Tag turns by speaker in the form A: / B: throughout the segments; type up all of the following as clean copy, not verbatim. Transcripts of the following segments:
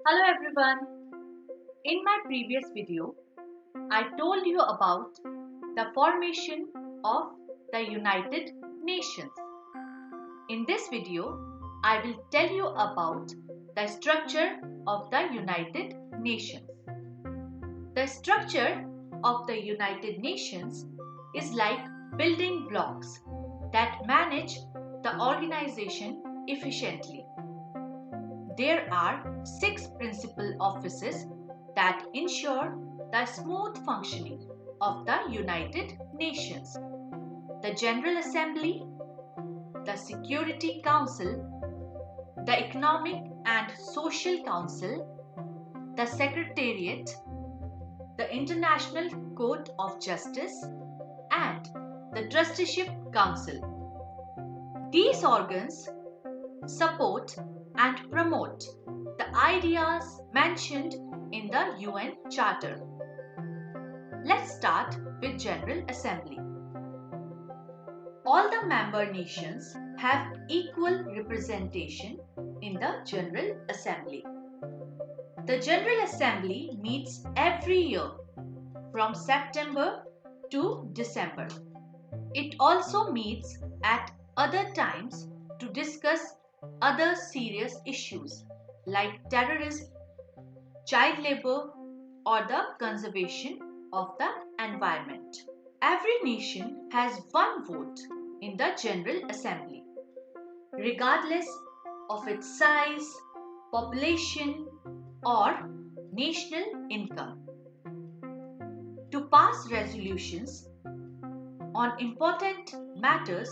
A: Hello everyone. In my previous video, I told you about the formation of the United Nations. In this video, I will tell you about the structure of the United Nations. The structure of the United Nations is like building blocks that manage the organization efficiently. There are six principal offices that ensure the smooth functioning of the United Nations: the General Assembly, the Security Council, the Economic and Social Council, the Secretariat, the International Court of Justice, and the Trusteeship Council. These organs support and promote the ideas mentioned in the UN Charter. Let's start with General Assembly. All the member nations have equal representation in the General Assembly. The General Assembly meets every year from September to December. It also meets at other times to discuss other serious issues like terrorism, child labor, or the conservation of the environment. Every nation has one vote in the General Assembly, regardless of its size, population, or national income. To pass resolutions on important matters,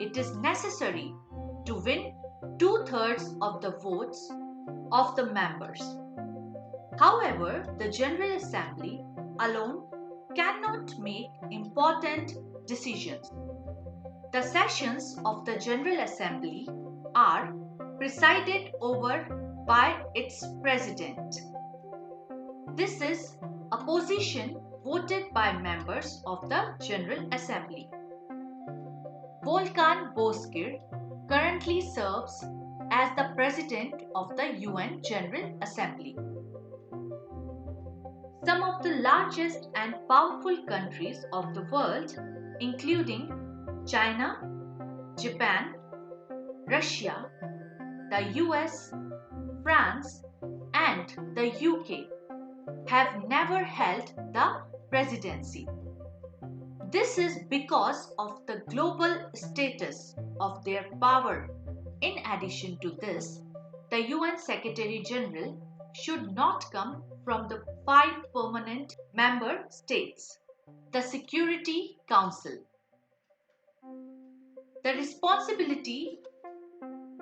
A: it is necessary to win two-thirds of the votes of the members. However, the General Assembly alone cannot make important decisions. The sessions of the General Assembly are presided over by its president. This is a position voted by members of the General Assembly. Volkan Bozkır currently serves as the President of the UN General Assembly. Some of the largest and powerful countries of the world, including China, Japan, Russia, the US, France, and the UK, have never held the presidency. This is because of the global status of their power. In addition to this, the UN Secretary General should not come from the five permanent member states. The Security Council. The responsibility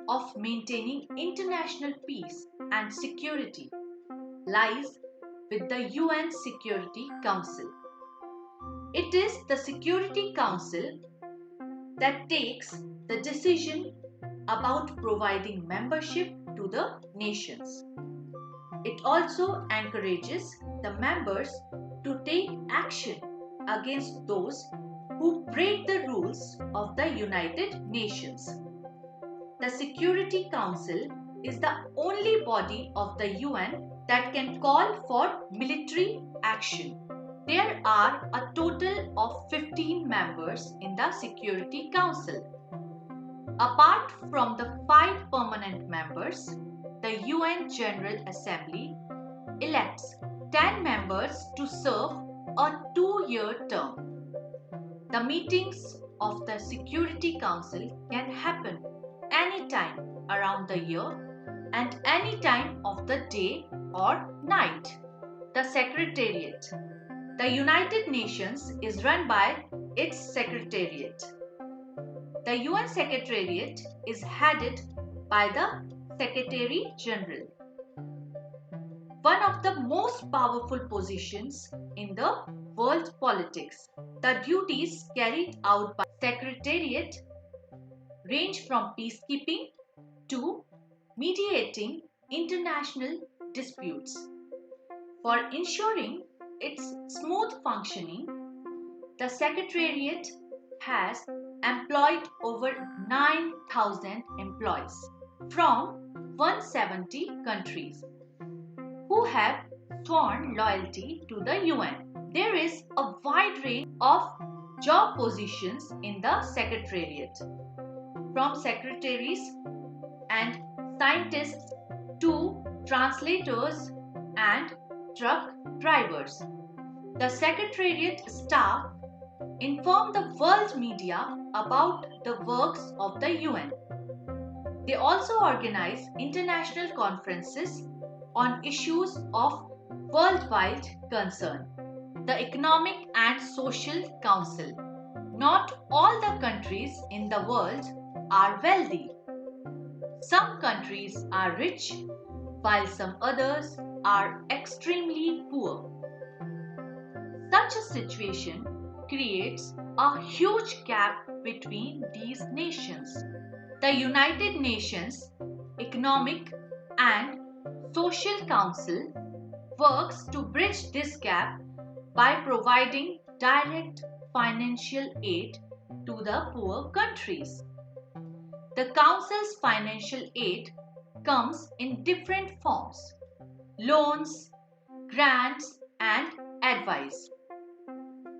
A: of maintaining international peace and security lies with the UN Security Council. It is the Security Council that takes the decision about providing membership to the nations. It also encourages the members to take action against those who break the rules of the United Nations. The Security Council is the only body of the UN that can call for military action. There are a total of 15 members in the Security Council. Apart from the 5 permanent members, the UN General Assembly elects 10 members to serve a 2-year term. The meetings of the Security Council can happen anytime around the year and any time of the day or night. The Secretariat. The United Nations is run by its Secretariat. The UN Secretariat is headed by the Secretary General. One of the most powerful positions in the world politics. The duties carried out by Secretariat range from peacekeeping to mediating international disputes. For ensuring its smooth functioning, the Secretariat has employed over 9,000 employees from 170 countries who have sworn loyalty to the UN. There is a wide range of job positions in the Secretariat, from secretaries and scientists to translators and truck drivers. The Secretariat staff inform the world media about the works of the UN. They also organize international conferences on issues of worldwide concern. The Economic and Social Council. Not all the countries in the world are wealthy. Some countries are rich, while some others are extremely poor. Such a situation creates a huge gap between these nations. The United Nations Economic and Social Council works to bridge this gap by providing direct financial aid to the poor countries. The Council's financial aid comes in different forms: loans, grants, and advice.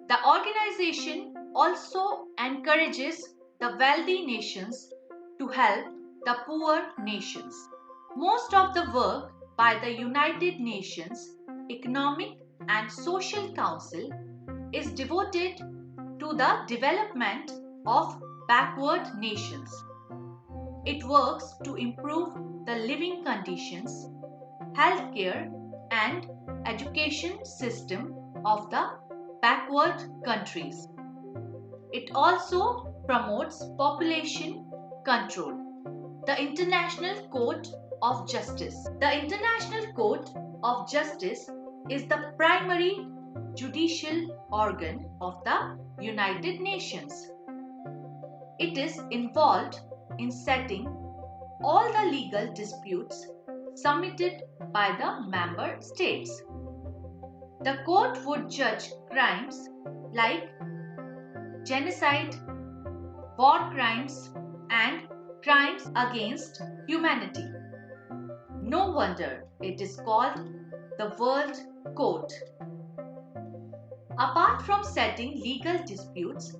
A: The organization also encourages the wealthy nations to help the poor nations. Most of the work by the United Nations Economic and Social Council is devoted to the development of backward nations. It works to improve the living conditions, healthcare, and education system of the backward countries. It also promotes population control. The International Court of Justice. The International Court of Justice is the primary judicial organ of the United Nations. It is involved in settling all the legal disputes submitted by the member states. The court would judge crimes like genocide, war crimes, and crimes against humanity. No wonder it is called the World Court. Apart from settling legal disputes,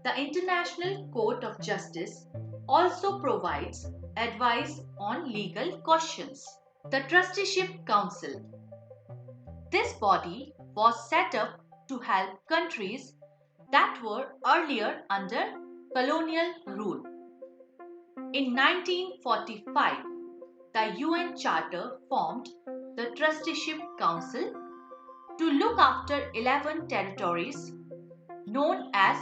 A: the International Court of Justice also provides advice on legal questions. The Trusteeship Council. This body was set up to help countries that were earlier under colonial rule. In 1945, the UN Charter formed the Trusteeship Council to look after 11 territories known as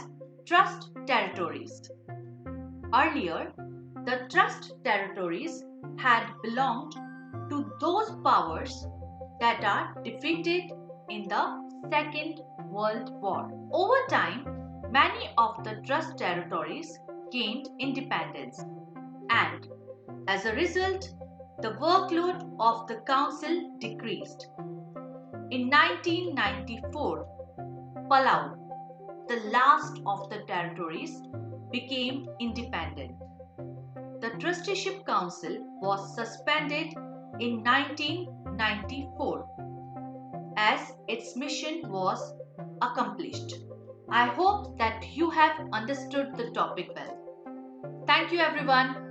A: Trust Territories. Earlier, the Trust Territories had belonged to those powers that are defeated in the Second World War. Over time, many of the Trust Territories gained independence, and as a result, the workload of the Council decreased. In 1994, Palau, the last of the territories, became independent. The Trusteeship Council was suspended in 1994 as its mission was accomplished. I hope that you have understood the topic well. Thank you everyone.